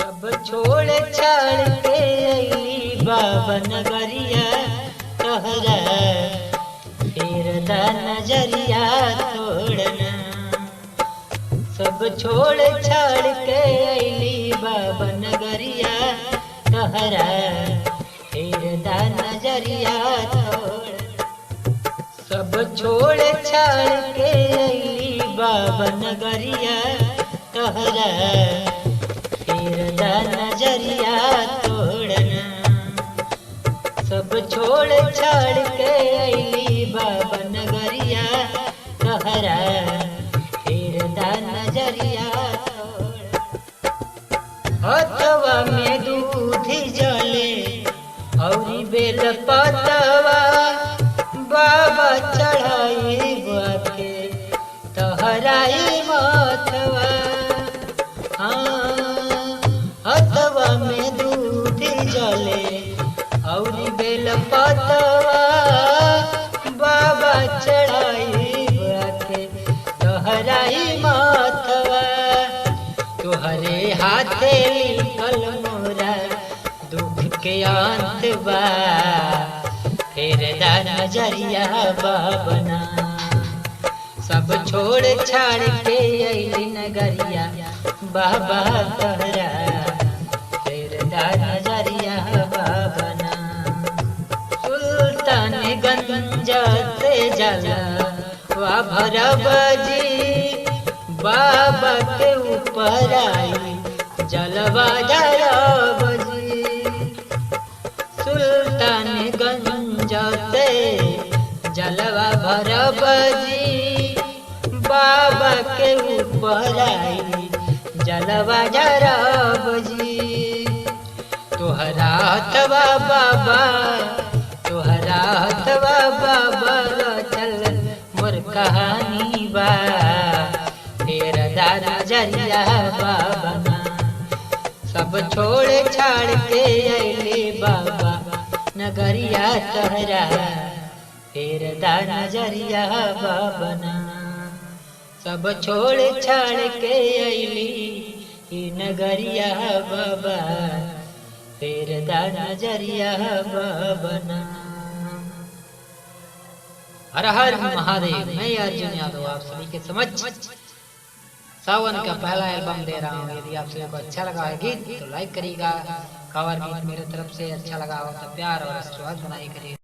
सब छोड़ छाड़ के अइली बाबा नगरिया तोहरा फिर दा नजरिया तोड़ना। सब छोड़ छाड़ के अइली बाबा नगरिया तोहरा फिर दा नजरिया तोड़ना। सब छोड़ छाड़ के अइली बाबा नगरिया तोहरा फिर दा नजरिया तोड़ना। सब छोड़ छाड़ के अइली बाबा नगरिया तोहरा फिर दा नजरिया तोड़ना। हथवा में दूध जले औरी बेल पतवा बाबा चढ़ाई बाके तोहराई माथवा। हथवा में दूध जले औरी बेल पतवा बाबा चढ़ाई बाके तोहराई माथवा। तोहरे हाथे लिखल मोरा दुख के अंत बा फिर दा नजरिया बाबना। सब छोड़ छाड़ के अइली नगरिया बाबा तोहरा फिर दा नजरिया बाबना। सुल्तानगंज से जला वा भरबजी बाबा के ऊपर आई जलवा जरबजी। सुल्तानगंज से जलवा भरबजी बाबा के ऊपर आई जलवा जरबजी। तोहरा हथवा बाबा तोहरा हथवा बाबा चल मोर कहानी बा फिर दा नजरिया बाबना। सब छोड़ छाड़ के अइले बाबा नगरिया तोहरा फिर दा नजरिया बाबना। सब छोड़ छाड़ के अइली नगरिया बाबा फिर दा नजरिया बाबना। हर हर महादेव। मैं अर्जुन यादव आप सभी के समझ सावन का पहला एल्बम दे रहा हूँ। यदि आप सभी को अच्छा लगा है गीत तो लाइक करिएगा। कवर गीत मेरे तरफ से अच्छा लगा हो तो प्यार और आशीर्वाद बनाई करिए।